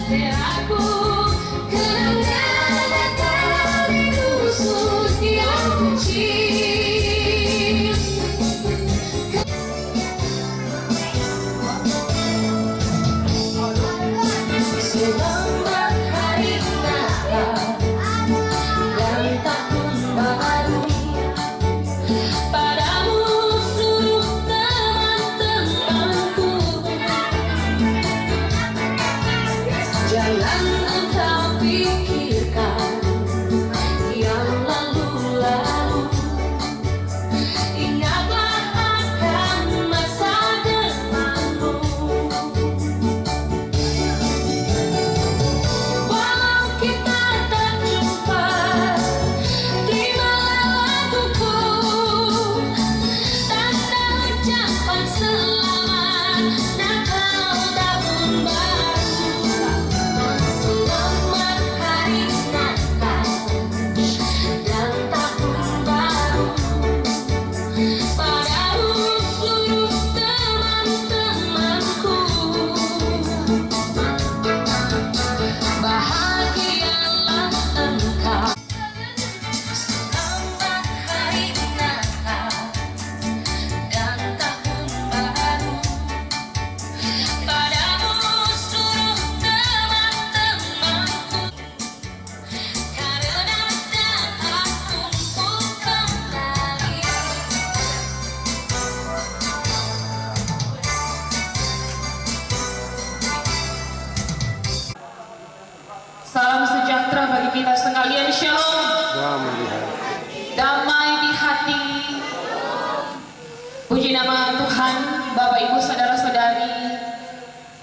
Bahteraku kenangan akan dusun yang kecil. Selamat hari Natal dan tahun baru padamu seluruh teman-temanku. Jangan engkau pikirkan yang lalu-lalu, ingatlah akan masa depanmu. Walau kita tak jumpa di malam waktuku, tanda ucapan selamat Natal tahun baru. Selamat hari Natal dan tahun baru padamu seluruh teman-temanku. Bahagialah engkau. Selamat hari Natal dan tahun baru padamu seluruh teman-temanku. Karena dapat untuk kembali. Salam sejahtera bagi kita sekalian. Shalom. Damai di hati. Puji nama Tuhan. Bapak Ibu saudara-saudari,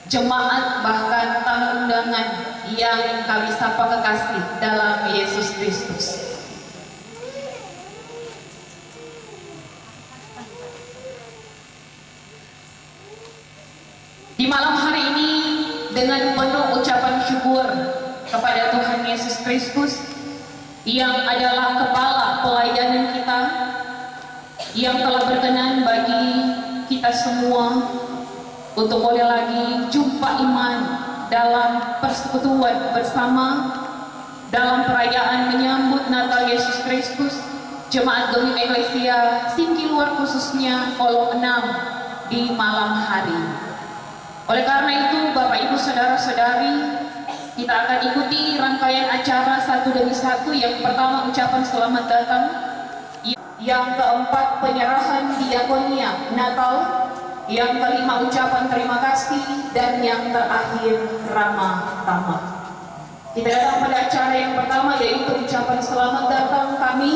jemaat bahkan tamu undangan yang kami sapa kekasih dalam Yesus Kristus. Di malam hari ini dengan penuh ucapan syukur kepada Tuhan Yesus Kristus yang adalah kepala pelayanan kita, yang telah berkenan bagi kita semua untuk boleh lagi jumpa iman dalam persekutuan bersama dalam perayaan menyambut Natal Yesus Kristus. Jemaat Gemi Eklesia Singki Luar khususnya Kolom 6 di malam hari. Oleh karena itu Bapak Ibu saudara-saudari, kita akan ikuti rangkaian acara satu demi satu. Yang pertama ucapan selamat datang, yang keempat penyerahan diakonia Natal, yang kelima ucapan terima kasih, dan yang terakhir ramah tamah. Kita datang pada acara yang pertama, yaitu ucapan selamat datang. Kami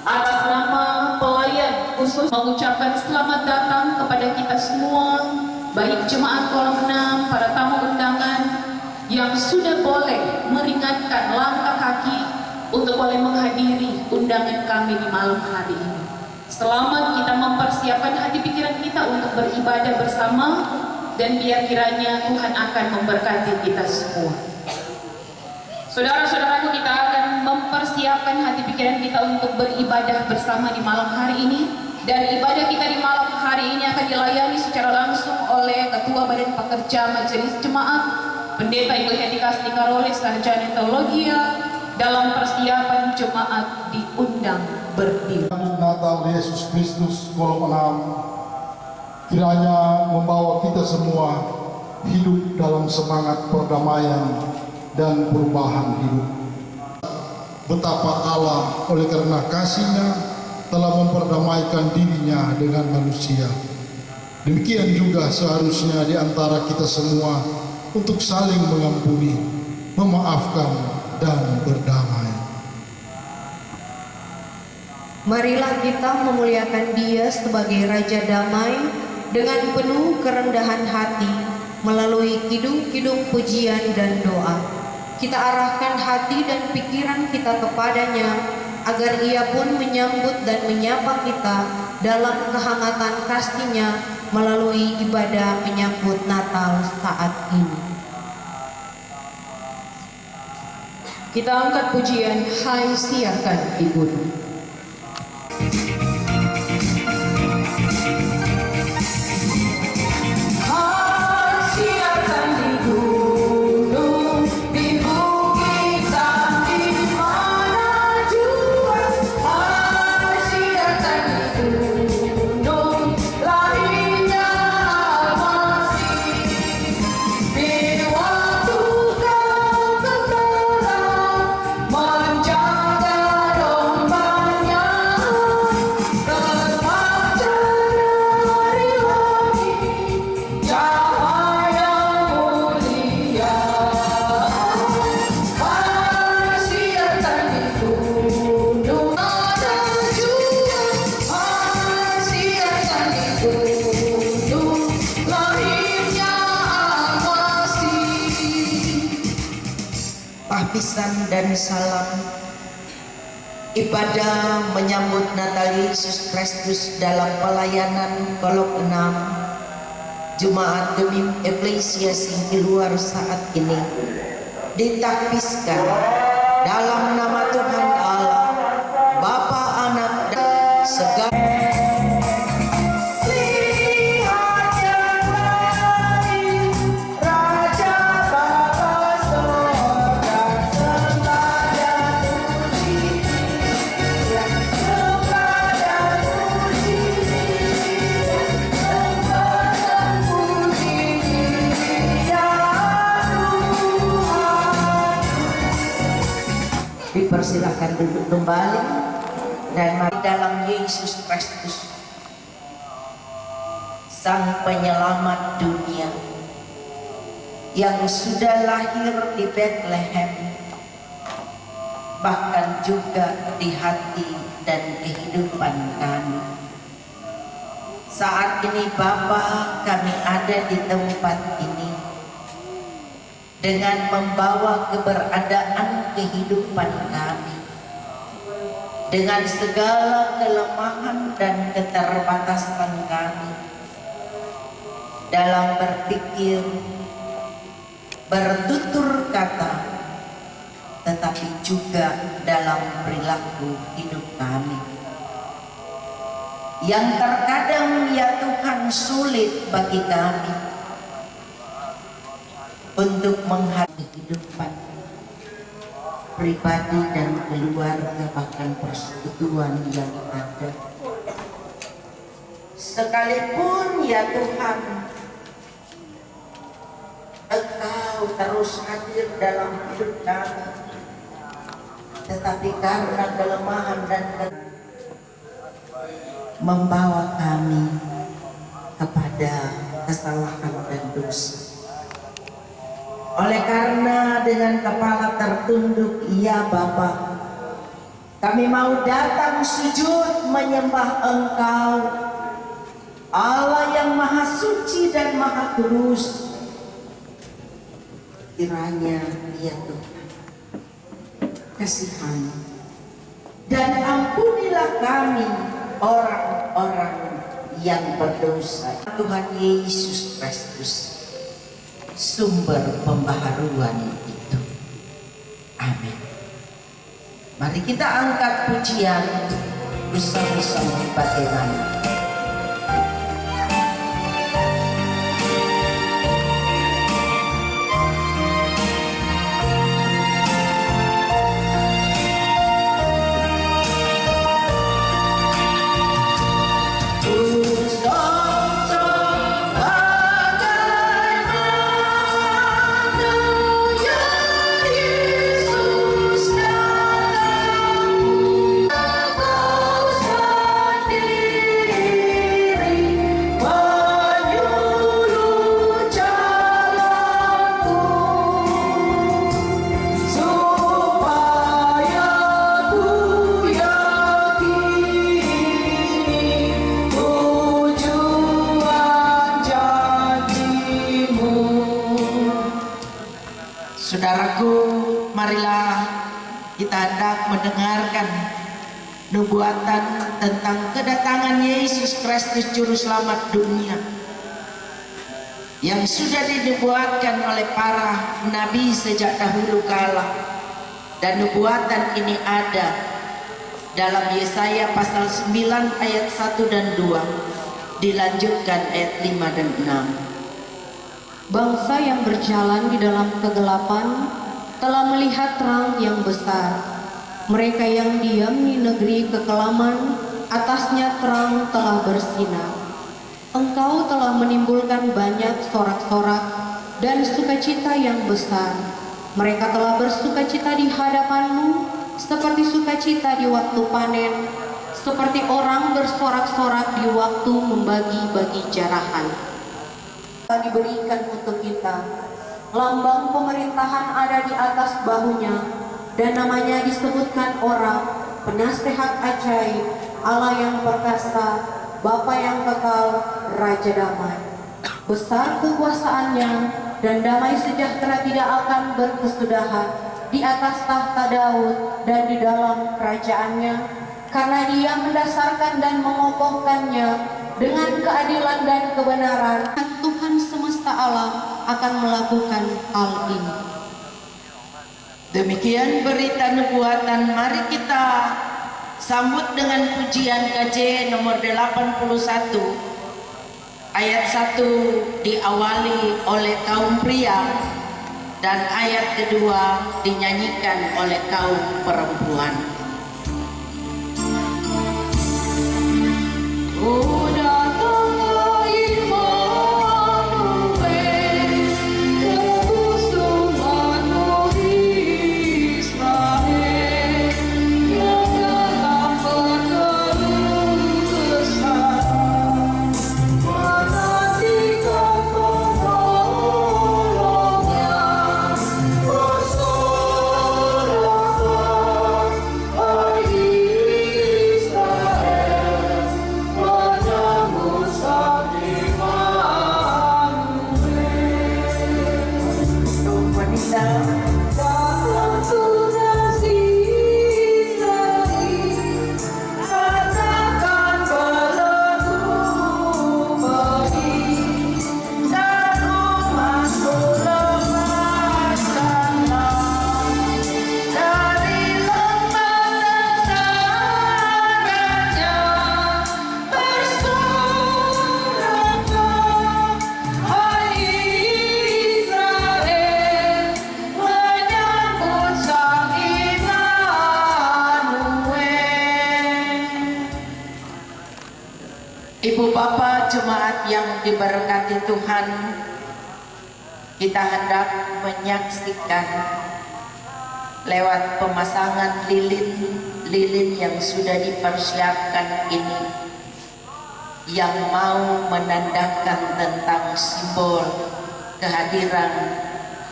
atas nama pelayan khusus mengucapkan selamat datang kepada kita semua, baik jemaat Kolom 6, para tamu undangan yang sudah boleh meringankan langkah kaki untuk boleh menghadiri undangan kami di malam hari ini. Selamat kita mempersiapkan hati pikiran kita untuk beribadah bersama, dan biar kiranya Tuhan akan memberkati kita semua. Saudara-saudaraku, kita akan mempersiapkan hati pikiran kita untuk beribadah bersama di malam hari ini. Dan ibadah kita di malam hari ini akan dilayani secara langsung oleh Ketua Badan Pekerja Majelis Jemaat, Pendeta Ibu Hendika Karolis, Sarjana Teologi, dalam persiapan jemaat diundang berdiri. Natal Yesus Kristus Kolom 6 kiranya membawa kita semua hidup dalam semangat perdamaian dan perubahan hidup. Betapa Allah oleh karena kasih-Nya telah memperdamaikan dirinya dengan manusia. Demikian juga seharusnya di antara kita semua untuk saling mengampuni, memaafkan, dan berdamai. Marilah kita memuliakan Dia sebagai Raja Damai dengan penuh kerendahan hati melalui kidung-kidung pujian dan doa. Kita arahkan hati dan pikiran kita kepadanya agar Ia pun menyambut dan menyapa kita dalam kehangatan kasih-Nya melalui ibadah menyambut Natal saat ini. Kita angkat pujian Hai Siarkan di Gunung. Hai siarkan di gunung, Tahbisan dan salam ibadah menyambut Natal Yesus Kristus dalam pelayanan kolok 6 Jumat Gemim Eklesia sing keluar saat ini ditahbiskan dalam nama Tuhan Allah, Bapa, Anak, dan segala dipersilakan duduk kembali dan mari dalam Yesus Kristus, Sang Penyelamat dunia yang sudah lahir di Bethlehem, bahkan juga di hati dan kehidupan kami. Saat ini Bapa, kami ada di tempat ini dengan membawa keberadaan kehidupan kami, dengan segala kelemahan dan keterbatasan kami dalam berpikir, bertutur kata, tetapi juga dalam perilaku hidup kami yang terkadang ya Tuhan sulit bagi kami untuk menghadapi kehidupan pribadi dan keluarga, bahkan persekutuan yang ada. Sekalipun ya Tuhan, Engkau terus hadir dalam hidup kami, tetapi karena kelemahan dan membawa kami kepada kesalahan dan dosa. Oleh karena dengan kepala tertunduk, ya Bapa, kami mau datang sujud menyembah Engkau, Allah yang Maha Suci dan Maha Kudus. Kiranya ya Tuhan, kasihani dan ampunilah kami orang-orang yang berdosa. Tuhan Yesus Kristus, sumber pembaharuan itu. Amin. Mari kita angkat pujian bersama-sama bagaimana. Saudaraku, marilah kita hendak mendengarkan nubuatan tentang kedatangan Yesus Kristus Juru Selamat dunia yang sudah dinubuatkan oleh para nabi sejak dahulu kala. Dan nubuatan ini ada dalam Yesaya pasal 9 ayat 1 dan 2, dilanjutkan ayat 5 dan 6. Bangsa yang berjalan di dalam kegelapan telah melihat terang yang besar. Mereka yang diam di negeri kekelaman, atasnya terang telah bersinar. Engkau telah menimbulkan banyak sorak-sorak dan sukacita yang besar. Mereka telah bersukacita di hadapanmu, seperti sukacita di waktu panen, seperti orang bersorak-sorak di waktu membagi-bagi jarahan. Diberikan untuk kita, lambang pemerintahan ada di atas bahunya, dan namanya disebutkan orang, penasehat ajaib, Allah yang perkasa, Bapa yang kekal, Raja damai. Besar kekuasaannya dan damai sejahtera tidak akan berkesudahan, di atas tahta Daud dan di dalam kerajaannya, karena Dia mendasarkan dan mengokohkannya dengan keadilan dan kebenaran. Tuhan semesta alam akan melakukan hal ini. Demikian berita nubuatan. Mari kita sambut dengan pujian KJ nomor 81. Ayat 1 diawali oleh kaum pria dan ayat kedua dinyanyikan oleh kaum perempuan. Ibu Bapak jemaat yang diberkati Tuhan, kita hendak menyaksikan lewat pemasangan lilin yang sudah dipersiapkan ini, yang mau menandakan tentang simbol kehadiran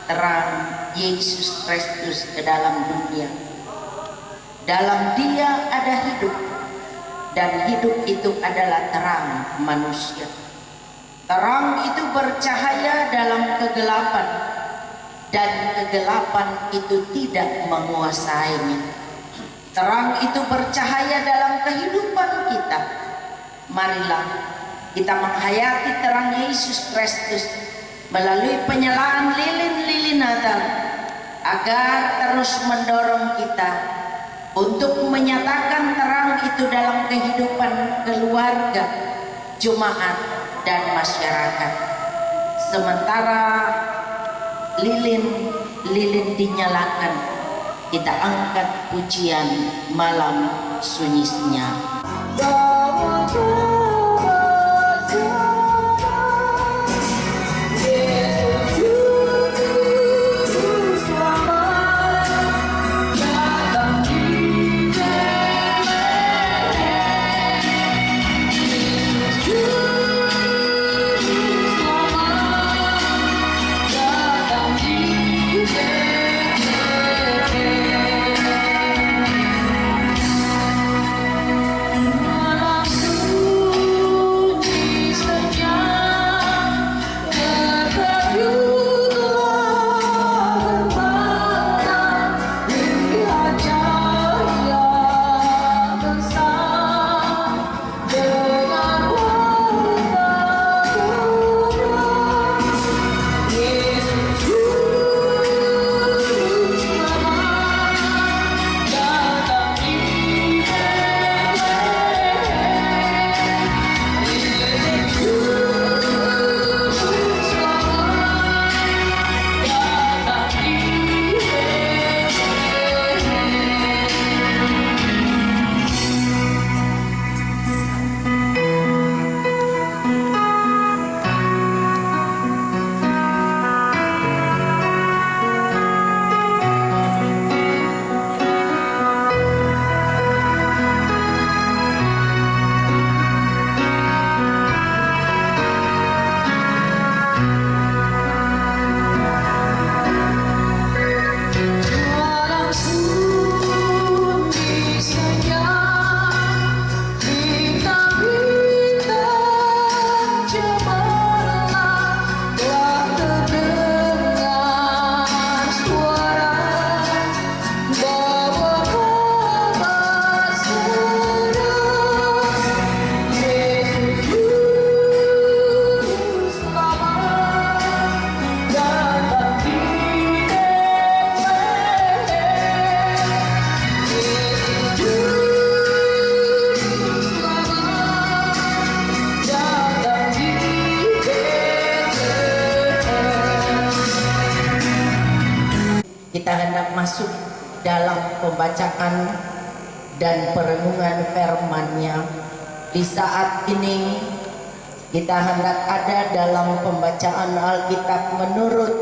terang Yesus Kristus ke dalam dunia. Dalam Dia ada hidup, dan hidup itu adalah terang manusia. Terang itu bercahaya dalam kegelapan, dan kegelapan itu tidak menguasainya. Terang itu bercahaya dalam kehidupan kita. Marilah kita menghayati terang Yesus Kristus melalui penyalaan lilin-lilin Natal, agar terus mendorong kita untuk menyatakan terang itu dalam kehidupan keluarga, jemaat, dan masyarakat. Sementara lilin dinyalakan, kita angkat pujian malam sunyinya. Malam kita hendak masuk dalam pembacaan dan perenungan firman-Nya. Di saat ini kita hendak ada dalam pembacaan Alkitab menurut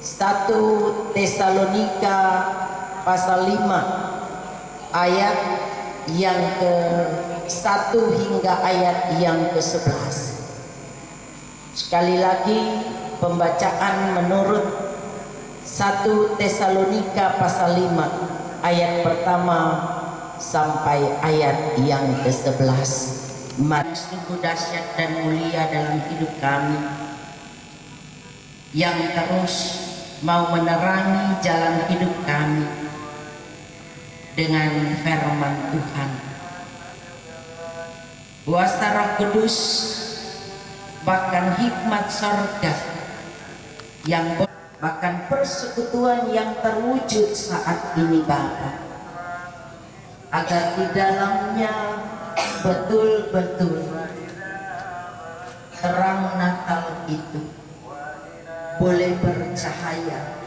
1 Tesalonika pasal 5 ayat yang ke-1 hingga ayat yang ke-11. Sekali lagi pembacaan menurut 1 Tesalonika pasal 5 ayat pertama sampai ayat yang ke-11. Sungguh dahsyat dan mulia dalam hidup kami yang terus mau menerangi jalan hidup kami dengan firman Tuhan. Kuasa Roh Kudus bahkan hikmat sorga yang bahkan persekutuan yang terwujud saat ini Bapa, agar di dalamnya betul-betul terang Natal itu boleh bercahaya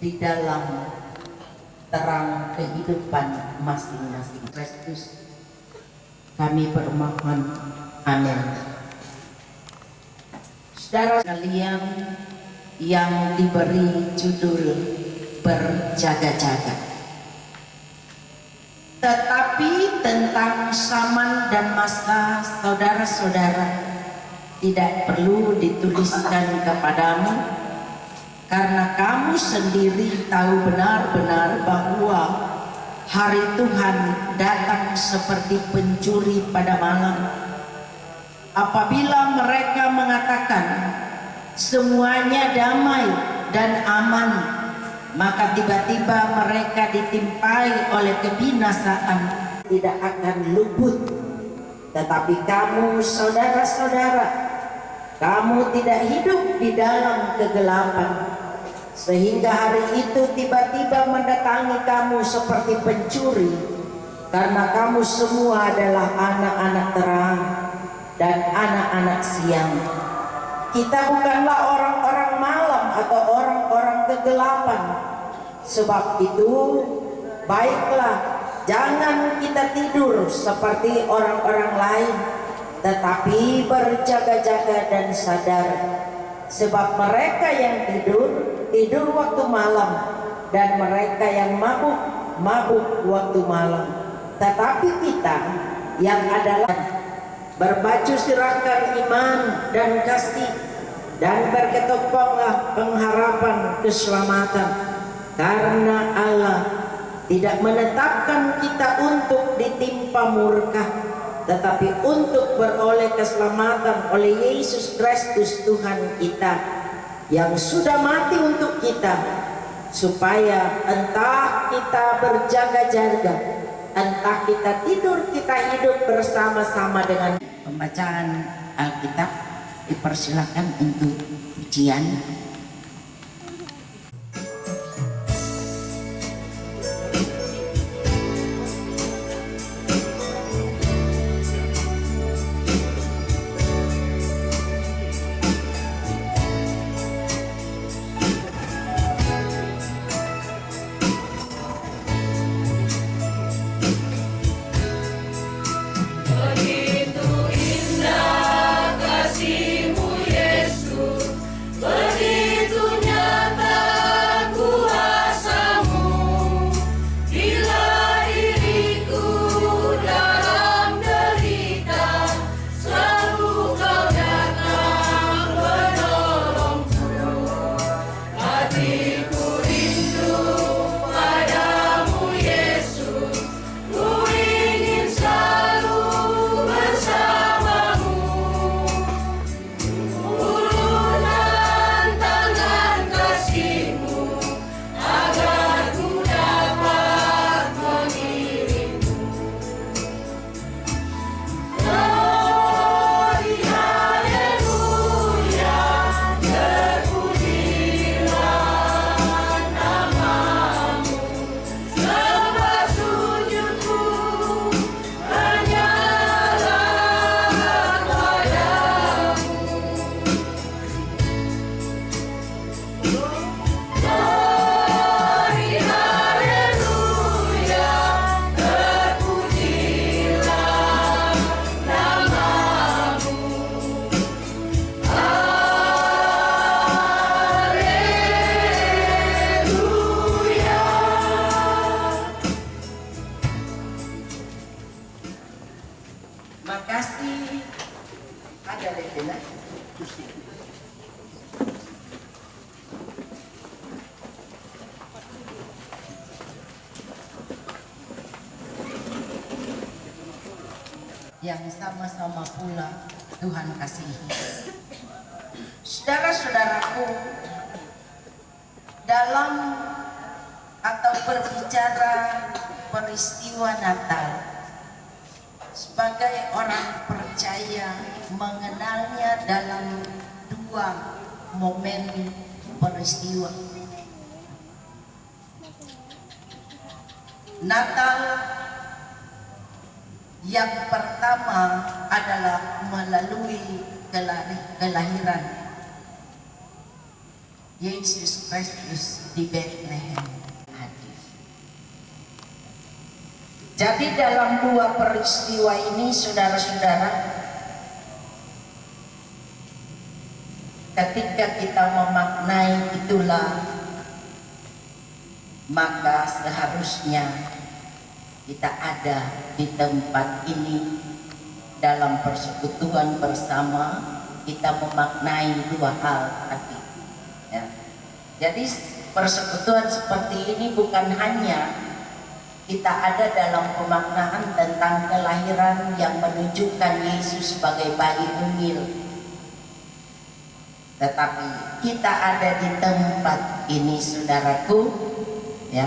di dalam terang kehidupan masing-masing. Kristus kami bermohon, amin. Saudara sekalian yang diberi judul berjaga-jaga, tetapi tentang zaman dan masa saudara-saudara tidak perlu dituliskan kepadamu, karena kamu sendiri tahu benar-benar bahwa hari Tuhan datang seperti pencuri pada malam. Apabila mereka mengatakan semuanya damai dan aman, maka tiba-tiba mereka ditimpai oleh kebinasaan. Tidak akan luput. Tetapi kamu saudara-saudara, kamu tidak hidup di dalam kegelapan, sehingga hari itu tiba-tiba mendatangi kamu seperti pencuri, karena kamu semua adalah anak-anak terang dan anak-anak siang. Kita bukanlah orang-orang malam atau orang-orang kegelapan. Sebab itu baiklah, jangan kita tidur seperti orang-orang lain, tetapi berjaga-jaga dan sadar. Sebab mereka yang tidur, tidur waktu malam, dan mereka yang mabuk, mabuk waktu malam. Tetapi kita yang adalah berbaju sirahkan iman dan kasih, dan berketoponglah pengharapan keselamatan, karena Allah tidak menetapkan kita untuk ditimpa murka, tetapi untuk beroleh keselamatan oleh Yesus Kristus Tuhan kita, yang sudah mati untuk kita, supaya entah kita berjaga-jaga, entah kita tidur, kita hidup bersama-sama dengan. Pembacaan Alkitab dipersilakan untuk pujian. Begitu indah kasih-Mu Yesus, begitu yang sama-sama pula Tuhan kasihi. Saudara-saudaraku, dalam atau berbicara peristiwa Natal, sebagai orang percaya mengenalnya dalam dua momen peristiwa. Natal yang pertama adalah melalui kelahiran Yesus Kristus di Bethlehem. Jadi dalam dua peristiwa ini, saudara-saudara, ketika kita memaknai itulah, maka seharusnya kita ada di tempat ini dalam persekutuan bersama, kita memaknai dua hal tadi. Ya. Jadi persekutuan seperti ini bukan hanya kita ada dalam pemaknaan tentang kelahiran yang menunjukkan Yesus sebagai bayi mungil, tetapi kita ada di tempat ini, saudaraku, ya.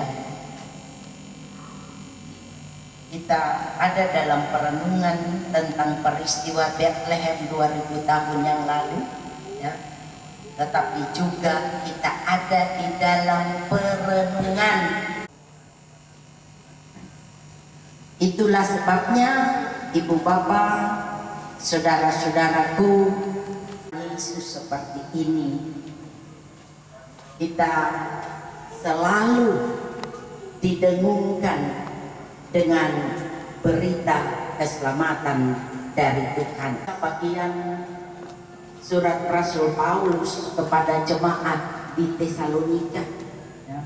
Kita ada dalam perenungan tentang peristiwa Bethlehem 2000 tahun yang lalu, ya. Tetapi juga kita ada di dalam perenungan. Itulah sebabnya ibu bapak, saudara-saudaraku, Yesus seperti ini kita selalu didengungkan dengan berita keselamatan dari Tuhan. Bagian surat Rasul Paulus kepada jemaat di Tesalonika, ya,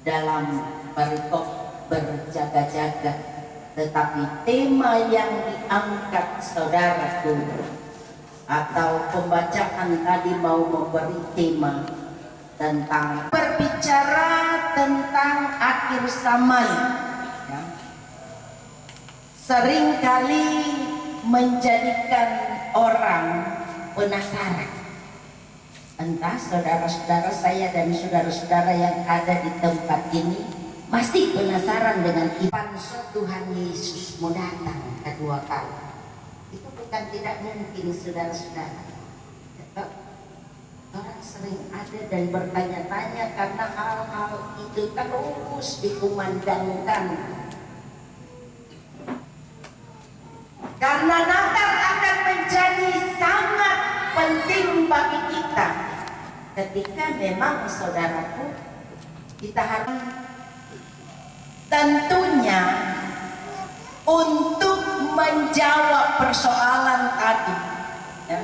dalam perikop berjaga-jaga, tetapi tema yang diangkat, saudaraku, atau pembacaan tadi mau memberi tema tentang berbicara tentang akhir zaman, ya, seringkali menjadikan orang penasaran. Entah saudara-saudara saya dan saudara-saudara yang ada di tempat ini masih penasaran dengan iman Tuhan Yesus mau datang kedua kali. Itu bukan tidak mungkin, saudara-saudara. Orang sering ada dan bertanya-tanya karena hal-hal itu terus dikumandangkan. Karena Natal akan menjadi sangat penting bagi kita ketika memang, saudaraku, kita harus tentunya untuk menjawab persoalan tadi, ya.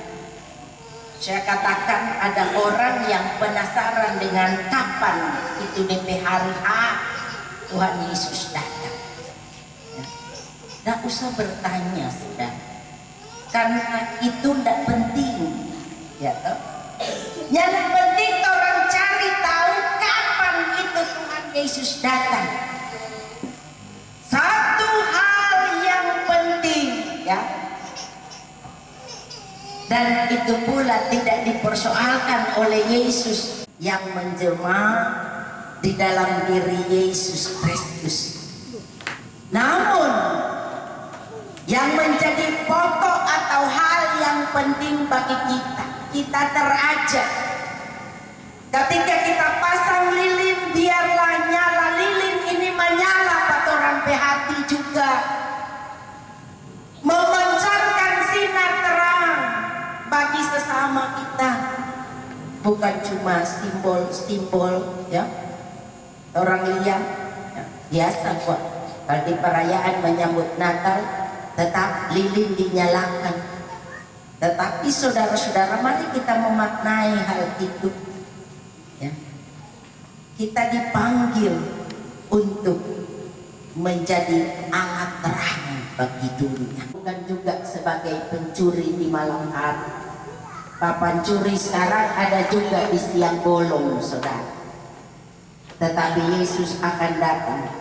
Saya katakan ada orang yang penasaran dengan kapan itu DP hari H Tuhan Yesus datang, ya. Tidak usah bertanya, saudara, karena itu tidak penting, ya toh. Yang penting orang cari tahu kapan itu Tuhan Yesus datang. Satu hal yang penting, ya, dan itu pula tidak dipersoalkan oleh Yesus yang menjelma di dalam diri Yesus Kristus. Namun yang menjadi pokok atau hal yang penting bagi kita terajak ketika kita pasang lilin, biarlah nyala lilin ini menyala patoran hati juga, memancarkan sinar terang bagi sesama kita, bukan cuma simbol-simbol, ya, orang lihat, ya, biasa kok kalau di perayaan menyambut Natal tetap lilin dinyalakan. Tetapi saudara-saudara, mari kita memaknai hal itu, ya. Kita dipanggil untuk menjadi alat terang bagi dunia, bukan juga sebagai pencuri di malam hari. Pak pencuri sekarang ada juga di siang bolong, saudara. Tetapi Yesus akan datang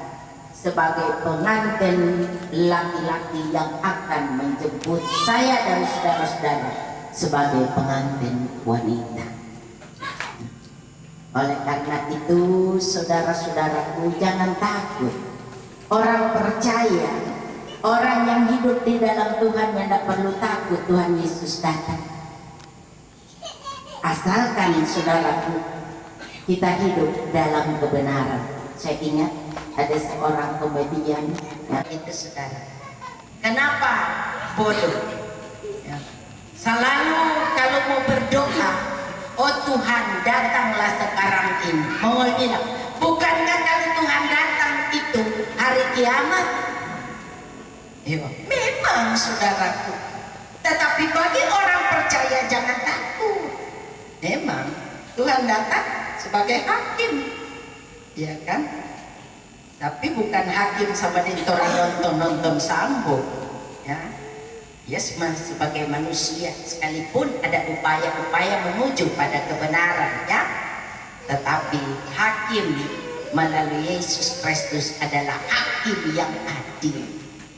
sebagai pengantin laki-laki yang akan menjemput saya dan saudara-saudara sebagai pengantin wanita. Oleh karena itu, saudara-saudaraku, jangan takut. Orang percaya, orang yang hidup di dalam Tuhan yang tidak perlu takut Tuhan Yesus datang. Asalkan saudaraku, kita hidup dalam kebenaran. Saya ingat ada seorang komedian yang itu, saudara. Kenapa bodoh? Ya. Selalu kalau mau berdoa, oh Tuhan datanglah sekarang ini. Mau bilang, bukankah kalau Tuhan datang itu hari kiamat? Ya, memang saudaraku. Tetapi bagi orang percaya jangan takut. Memang Tuhan datang sebagai hakim, ya kan? Tapi bukan hakim sama nonton Sambo, ya. Yes, sebagai manusia sekalipun ada upaya-upaya menuju pada kebenaran, ya. Tetapi hakim melalui Yesus Kristus adalah hakim yang adil,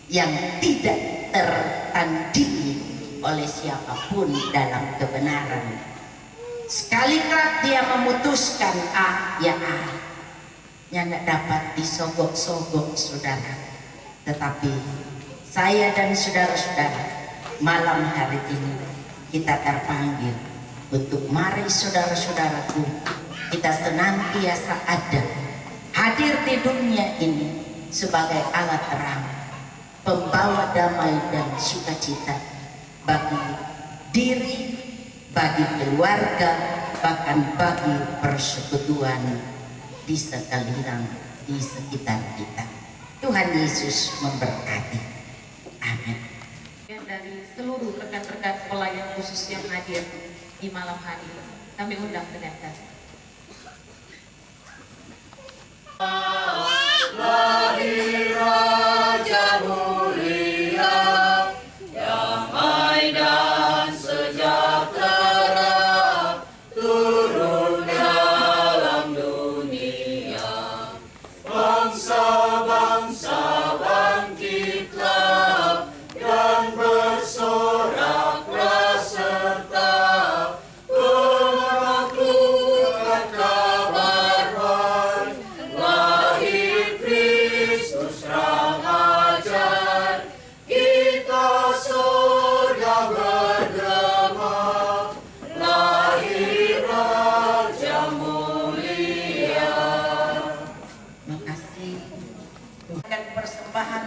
yang tidak tertandingi oleh siapapun dalam kebenaran. Sekali dia memutuskan A, ya A, yang tidak dapat disogok-sogok, saudara. Tetapi saya dan saudara-saudara malam hari ini kita terpanggil untuk mari saudara-saudaraku, kita senantiasa ada hadir di dunia ini sebagai alat terang, pembawa damai dan sukacita bagi diri, bagi keluarga, bahkan bagi persekutuan di sekeliling, di sekitar kita. Tuhan Yesus memberkati. Amin. Dari seluruh rekan-rekan pelayan khusus yang hadir di malam hari ini, kami undang ke atas. Lahir Raja mulia, damai dan sejahtera, turun dalam dunia. Bangsa-bangsa bangkitlah dan bersoraklah serta melakukan kabar baik. Lahir Kristus Raja, kita surga bergema. Lahir Raja mulia. Makasih. Dan persembahan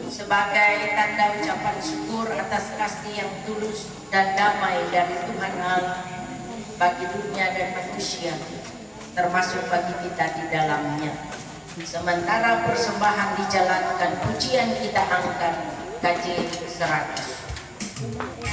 sebagai tanda ucapan syukur atas kasih yang tulus dan damai dari Tuhan Allah bagi dunia dan manusia, termasuk bagi kita di dalamnya. Sementara persembahan dijalankan, pujian kita angkat KJ 100. Bagi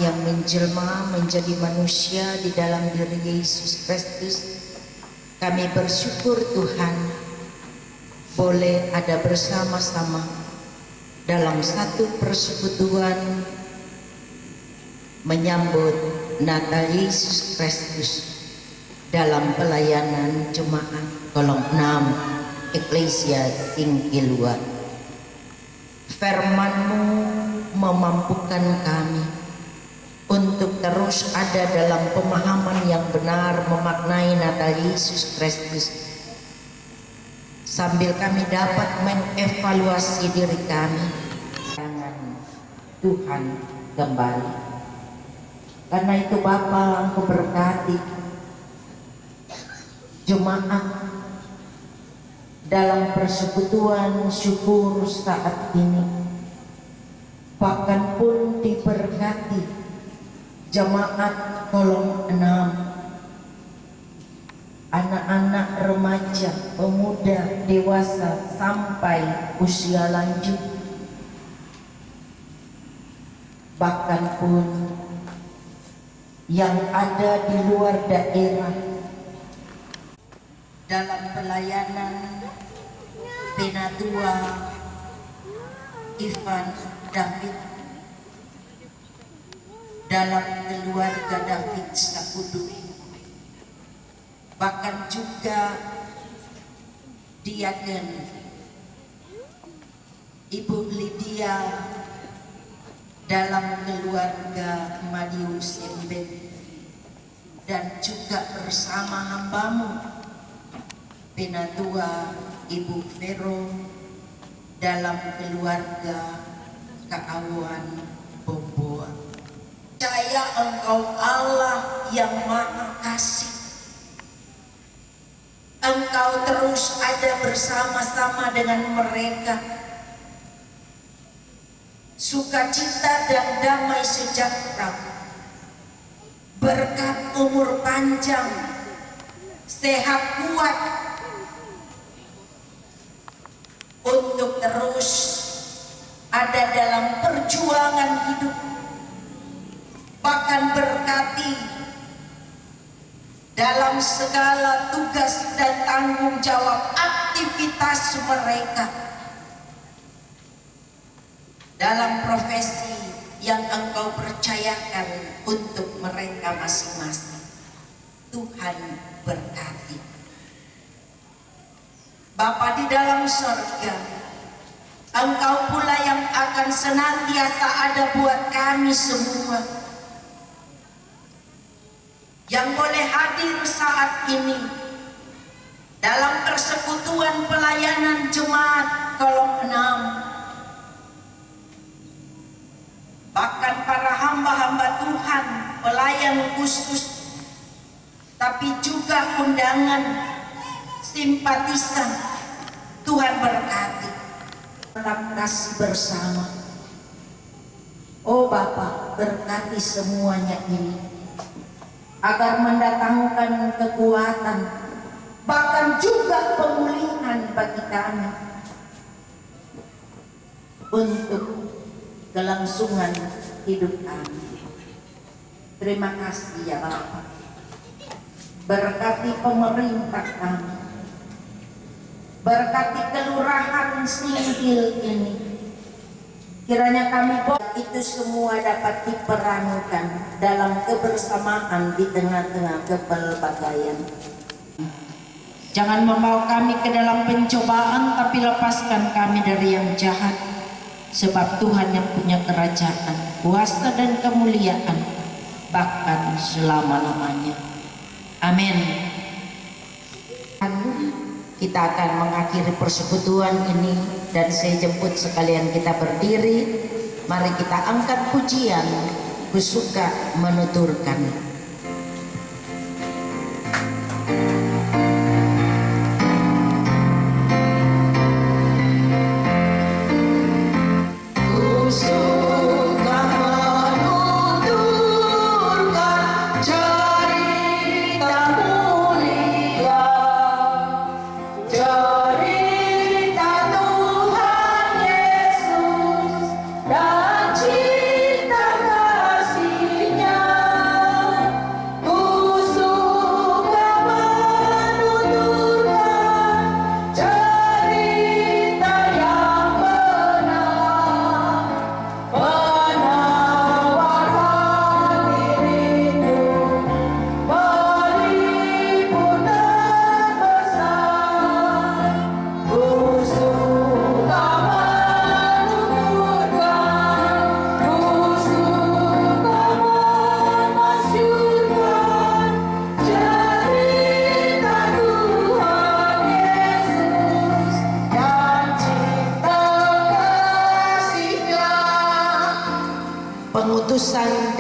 yang menjelma menjadi manusia di dalam diri Yesus Kristus, kami bersyukur Tuhan boleh ada bersama-sama dalam satu persekutuan menyambut Natal Yesus Kristus dalam pelayanan Jemaat Kolom 6 Eklesia Singkilua. Firman-Mu memampukan kami untuk terus ada dalam pemahaman yang benar memaknai Natal Yesus Kristus, sambil kami dapat mengevaluasi diri kami dengan Tuhan kembali. Karena itu Bapa, Engkau berkati jemaat dalam persekutuan syukur saat ini, bahkan pun diberkati jemaat Kolom 6, anak-anak, remaja, pemuda, dewasa sampai usia lanjut, bahkan pun yang ada di luar daerah dalam pelayanan Penatua Ivan David, dalam keluarga David Sakudu, bahkan juga Diaken Ibu Lydia dalam keluarga Madius Embet, dan juga bersama hamba-Mu Penatua Ibu Vero dalam keluarga Keawan Bomboa. Percaya Engkau Allah yang Maha Kasih, Engkau terus ada bersama-sama dengan mereka. Sukacita dan damai sejahtera, berkat umur panjang, sehat kuat, untuk terus ada dalam perjuangan hidup, bahkan berkati dalam segala tugas dan tanggung jawab aktivitas mereka dalam profesi yang Engkau percayakan untuk mereka masing-masing. Tuhan berkati. Bapa di dalam surga, Engkau pula yang akan senantiasa ada buat kami semua yang boleh hadir saat ini dalam persekutuan pelayanan Jemaat Kolom 6. Bahkan para hamba-hamba Tuhan, pelayan khusus, tapi juga undangan, simpatisan, Tuhan berkati. Tetap kasih bersama. Oh Bapa, berkati semuanya ini, agar mendatangkan kekuatan, bahkan juga pemulihan bagi kami, untuk kelangsungan hidup kami. Terima kasih ya Bapa. Berkati pemerintah kami, berkati kelurahan Singkil ini. Kiranya kami itu semua dapat diperankan dalam kebersamaan di tengah-tengah kepelbagaian. Jangan membawa kami ke dalam pencobaan, tapi lepaskan kami dari yang jahat. Sebab Tuhan yang punya kerajaan, kuasa dan kemuliaan bahkan selama-lamanya. Amin. Kita akan mengakhiri persekutuan ini, dan saya jemput sekalian kita berdiri. Mari kita angkat pujian, kusuka menuturkan. Dan cinta kasih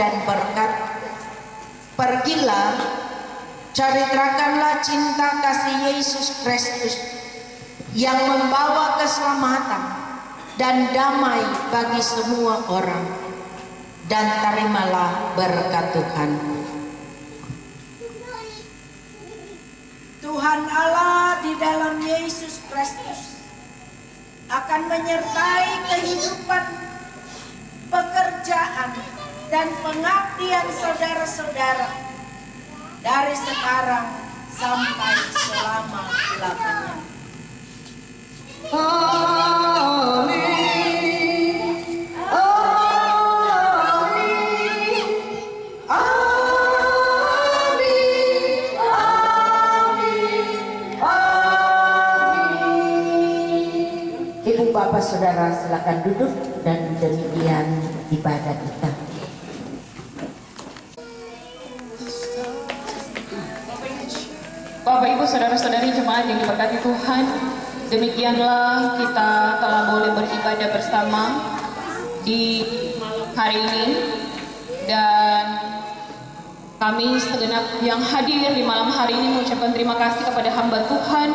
dan berkat. Pergilah, ceritakanlah cinta kasih Yesus Kristus yang membawa keselamatan dan damai bagi semua orang, dan terimalah berkat Tuhan. Tuhan Allah di dalam Yesus Kristus akan menyertai kehidupan, pekerjaan, dan pengabdian saudara-saudara dari sekarang sampai selama-lamanya. Amin. Amin. Amin. Amin. Amin. Ibu bapak saudara silakan duduk, dan demikian ibadah kita. Bapak Ibu saudara-saudari jemaat yang diberkati Tuhan, demikianlah kita telah boleh beribadah bersama di hari ini, dan kami segenap yang hadir di malam hari ini mengucapkan terima kasih kepada hamba Tuhan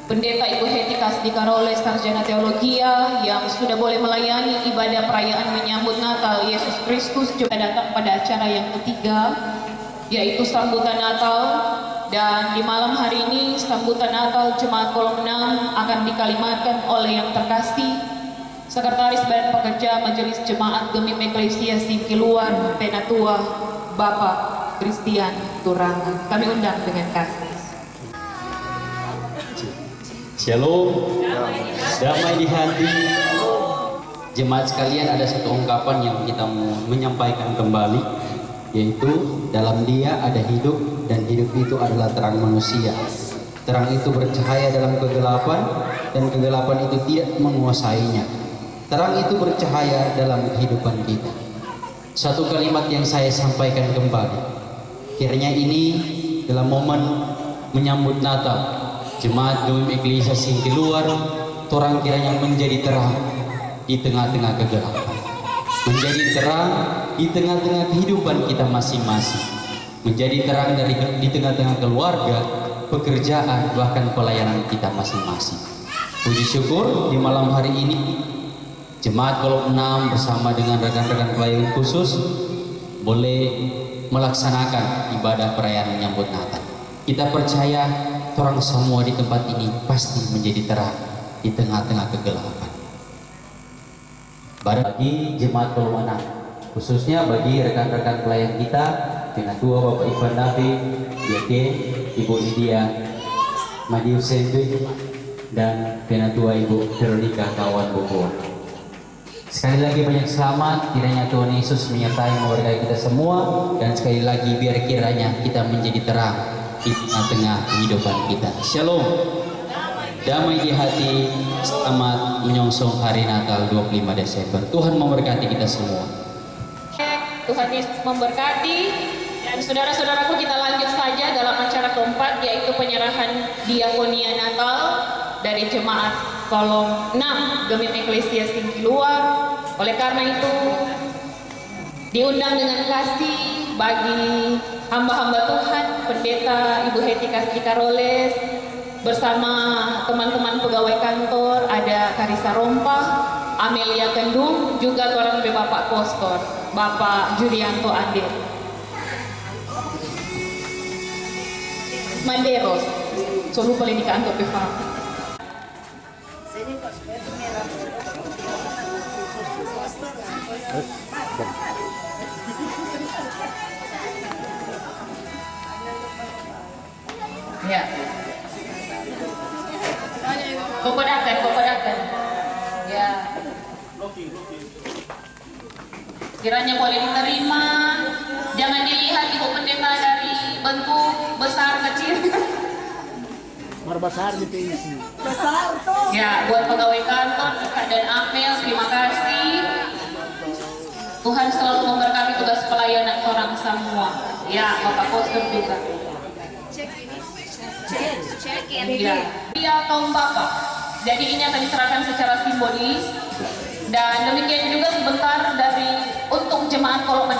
Pendeta Ibu Heti Kasdika Roles, Sarjana Teologia, yang sudah boleh melayani ibadah perayaan menyambut Natal Yesus Kristus. Juga datang pada acara yang ketiga, yaitu sambutan Natal. Dan di malam hari ini sambutan Natal Jemaat Kolom 6 akan dikalimatkan oleh yang terkasih Sekretaris Badan Pekerja Majelis Jemaat Gemim Eklesia Singkiluar Penatua, Bapak Christian Turangan. Kami undang dengan kasih. Shalom, damai di hati. Jemaat sekalian, ada satu ungkapan yang kita mau menyampaikan kembali, yaitu dalam Dia ada hidup, dan hidup itu adalah terang manusia. Terang itu bercahaya dalam kegelapan, dan kegelapan itu tidak menguasainya. Terang itu bercahaya dalam kehidupan kita. Satu kalimat yang saya sampaikan kembali, kiranya ini dalam momen menyambut Natal, Jemaat Gemim Eklesia Singkiluar, torang kiranya menjadi terang di tengah-tengah kegelapan, menjadi terang di tengah-tengah kehidupan kita masing-masing, menjadi terang di tengah-tengah keluarga, pekerjaan, bahkan pelayanan kita masing-masing. Puji syukur di malam hari ini Jemaat Kolom 6 bersama dengan rekan-rekan pelayan khusus boleh melaksanakan ibadah perayaan menyambut Natal. Kita percaya orang semua di tempat ini pasti menjadi terang di tengah-tengah kegelapan. Bagi Jemaat Kolom 6, khususnya bagi rekan-rekan pelayan kita, Penatua Bapak Ivan David, YK, Ibu Lydia Madius Sendwi, dan Penatua Ibu Veronica Kawan Bogor. Sekali lagi banyak selamat, kiranya Tuhan Yesus menyertai memberkati kita semua, dan sekali lagi biar kiranya kita menjadi terang di tengah-tengah kehidupan kita. Shalom, damai di hati, selamat menyongsong hari Natal 25 Desember. Tuhan memberkati kita semua. Tuhan Yesus memberkati. Dan saudara-saudaraku, kita lanjut saja dalam acara keempat, yaitu penyerahan diakonia Natal dari Jemaat Kolom 6 Gemim Eklesia Singkiluar. Oleh karena itu, diundang dengan kasih bagi hamba-hamba Tuhan, Pendeta Ibu Heti Kasdika Roles bersama teman-teman pegawai kantor, ada Karisa Rompah, Amelia Kendung, juga orang Bapak Postor, Bapak Julianto Ade Manderos. So lupa di kantor Bapak. Ya. Kokodakan. Ya. Kiranya boleh diterima. Jangan dilihat Ibu Pendeta dari bentuk besar kecil. Besar gitu isi. Besar tuh. Ya, buat pegawai kantor Kak dan Amel, terima kasih. Tuhan selalu memberkati tugas pelayanan orang semua. Ya, Bapak Postur juga. Cek Ya, dia kaum bapak. Jadi ini akan diserahkan secara simbolis, dan demikian juga sebentar dari untuk untuk jemaat kolom 6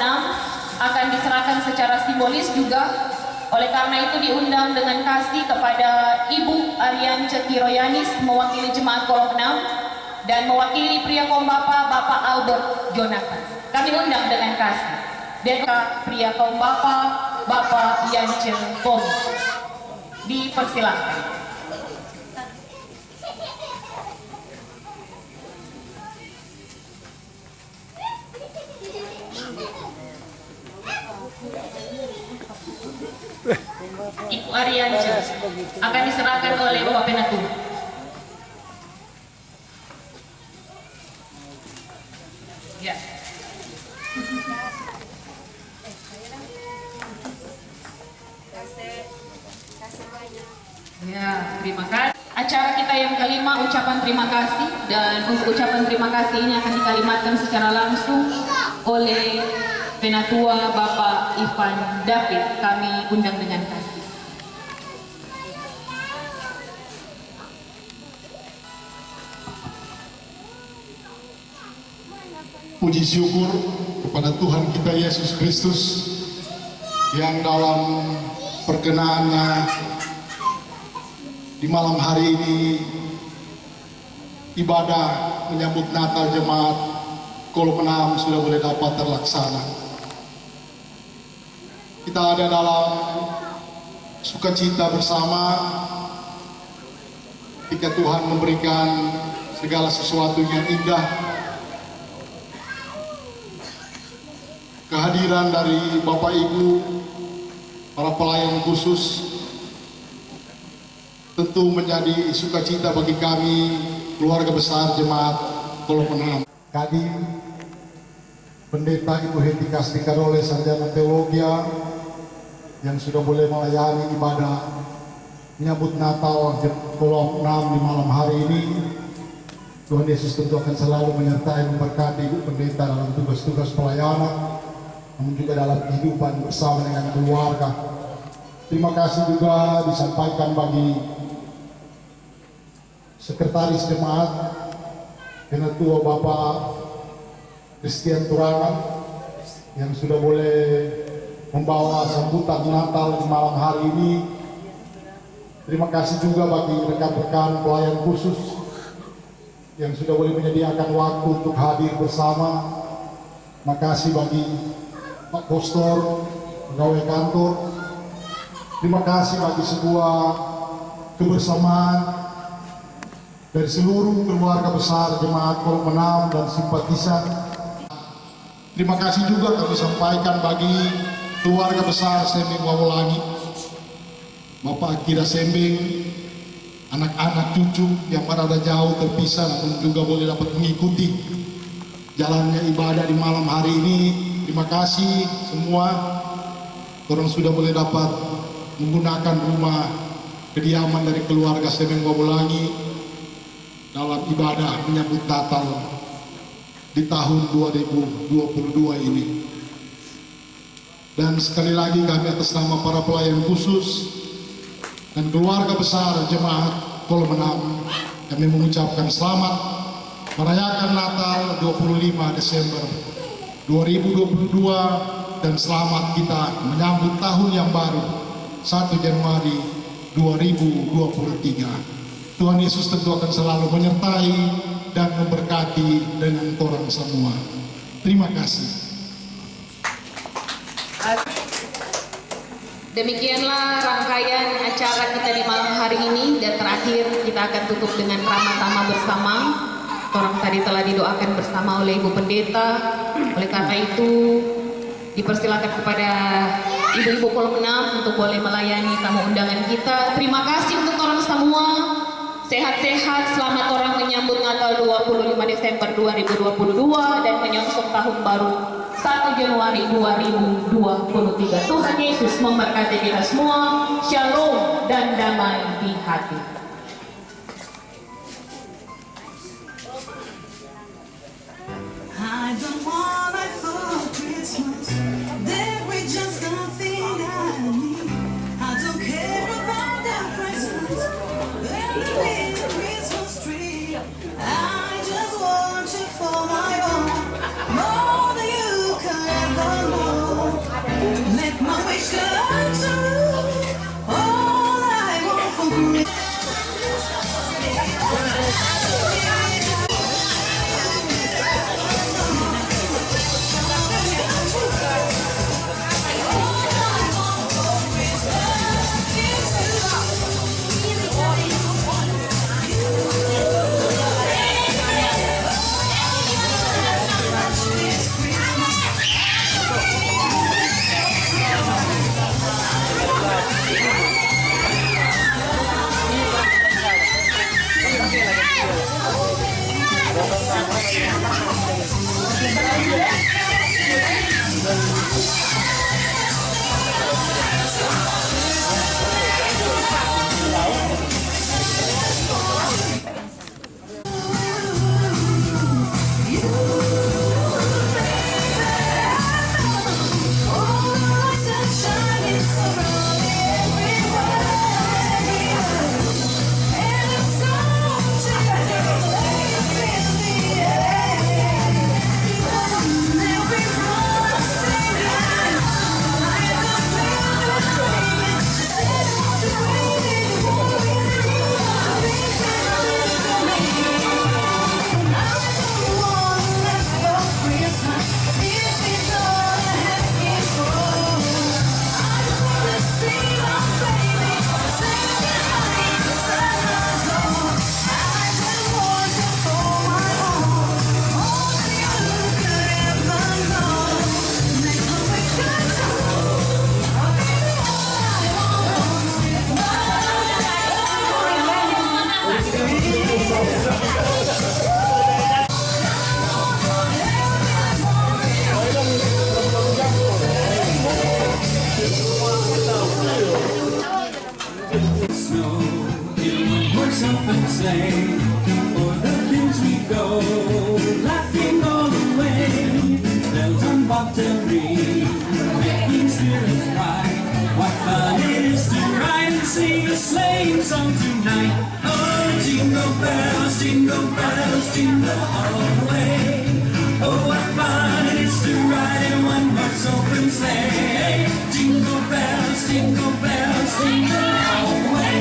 akan diserahkan secara simbolis juga. Oleh karena itu diundang dengan kasih kepada Ibu Ariance Kiroyanis mewakili jemaat kolom 6 dan mewakili pria kaum Bapak Albert Jonathan. Kami undang dengan kasih. Dan pria kaum Bapak Yance Pom. Dipersilahkan. Ibu Ariance akan diserahkan oleh Bapak Penatu. Ya. Ya, terima kasih. Acara kita yang kelima, ucapan terima kasih, dan untuk ucapan terima kasih ini akan dikalimatkan secara langsung oleh Penatua Bapak Ivan David. Kami undang dengan kasih. Puji syukur kepada Tuhan kita Yesus Kristus yang dalam perkenaannya di malam hari ini ibadah menyambut Natal jemaat kolom 6 sudah boleh dapat terlaksana. Kita ada dalam sukacita bersama ketika Tuhan memberikan segala sesuatu yang indah. Kehadiran dari Bapak Ibu, para pelayan khusus, tentu menjadi sukacita bagi kami, keluarga besar jemaat kolom 6. Kadin, Pendeta Ibu Heti Kastikadole Sarjana Teologia, yang sudah boleh melayani ibadah menyambut Natal kolom 6 di malam hari ini. Tuhan Yesus tentu akan selalu menyertai memberkati Ibu Pendeta dalam tugas-tugas pelayanan, namun juga dalam kehidupan bersama dengan keluarga. Terima kasih juga disampaikan bagi Sekretaris Jemaat Penatua Bapak Christian Turangan yang sudah boleh membawa sambutan Natal di malam hari ini. Terima kasih juga bagi rekan-rekan pelayan khusus yang sudah boleh menyediakan waktu untuk hadir bersama. Terima kasih bagi Pak Postor, pegawai kantor. Terima kasih bagi sebuah kebersamaan dari seluruh keluarga besar jemaat kolom 6 dan simpatisan. Terima kasih juga kami sampaikan bagi keluarga besar Sembeng Wawolangi, Bapak Akira Sembeng, anak-anak cucu yang berada jauh terpisah namun juga boleh dapat mengikuti jalannya ibadah di malam hari ini. Terima kasih semua, orang sudah boleh dapat menggunakan rumah kediaman dari keluarga Sembeng Wawolangi dalam ibadah menyambut Natal di tahun 2022 ini. Dan sekali lagi kami atas nama para pelayan khusus dan keluarga besar jemaat kolom 6 kami mengucapkan selamat merayakan Natal 25 Desember 2022 dan selamat kita menyambut tahun yang baru 1 Januari 2023. Tuhan Yesus tentu akan selalu menyertai dan memberkati dengan orang semua. Terima kasih. Demikianlah rangkaian acara kita di malam hari ini, dan terakhir kita akan tutup dengan ramah-tamah bersama. Orang tadi telah didoakan bersama oleh Ibu Pendeta. Oleh karena itu dipersilakan kepada ibu-ibu kolom 6 untuk boleh melayani tamu undangan kita. Terima kasih untuk orang semua. Sehat-sehat, selamat orang menyambut Natal 25 Desember 2022 dan menyongsong tahun baru 1 Januari 2023. Tuhan Yesus memberkati kita semua. Shalom dan damai di hati. I don't want it for Christmas. There is just nothing I need. I don't care about the presents. Let me be a Christmas tree. I just want you for my own. More than you can my wish come true. All I want for Christmas. Open sleigh, for the fields we go, laughing all the way. Bells on bobtail ring, making spirits bright. What fun it is to ride and sing a sleighing song tonight. Oh, jingle bells, jingle all the way. Oh, what fun it is to ride in one horse open sleigh. Jingle bells, jingle all the way.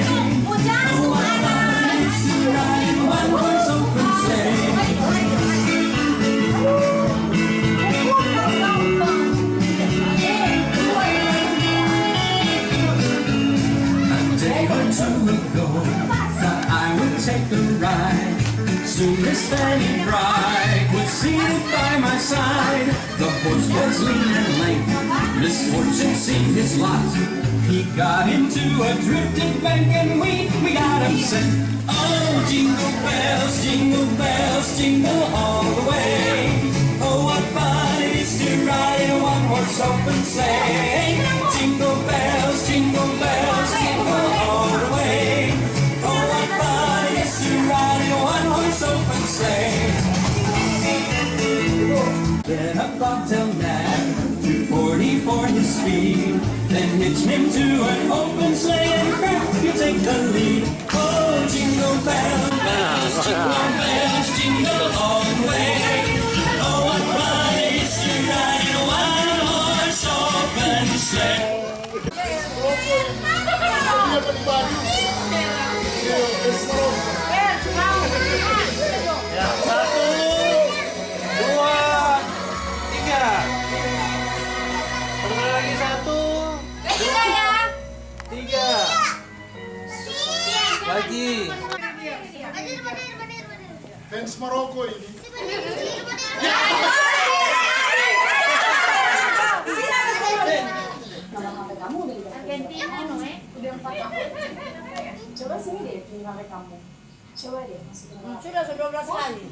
Oh, what fun it is to ride in one horse open sleigh. A day or two ago, thought I would take a ride. Soon Miss Fanny Bride was seated by my side. The horse was lean and lame, misfortune seemed his lot. He got into a drifted bank and we got upset. Oh, jingle bells, jingle all the way. Oh, what fun it is to ride in a one-horse open sleigh. Jingle bells, jingle all the way. Oh, what fun it is to ride in a one-horse open sleigh. Get a bobtail nag, 240 for his speed. Then hitch him to an open sleigh and crack, you take the lead. Oh, jingle bells, jingle all the way. Oh, what fun it is to ride in a one-horse open sleigh. Lagi. Fans Maroko ini. Coba sini deh, film HP kamu. Coba deh, masukin. Sudah 12 kali.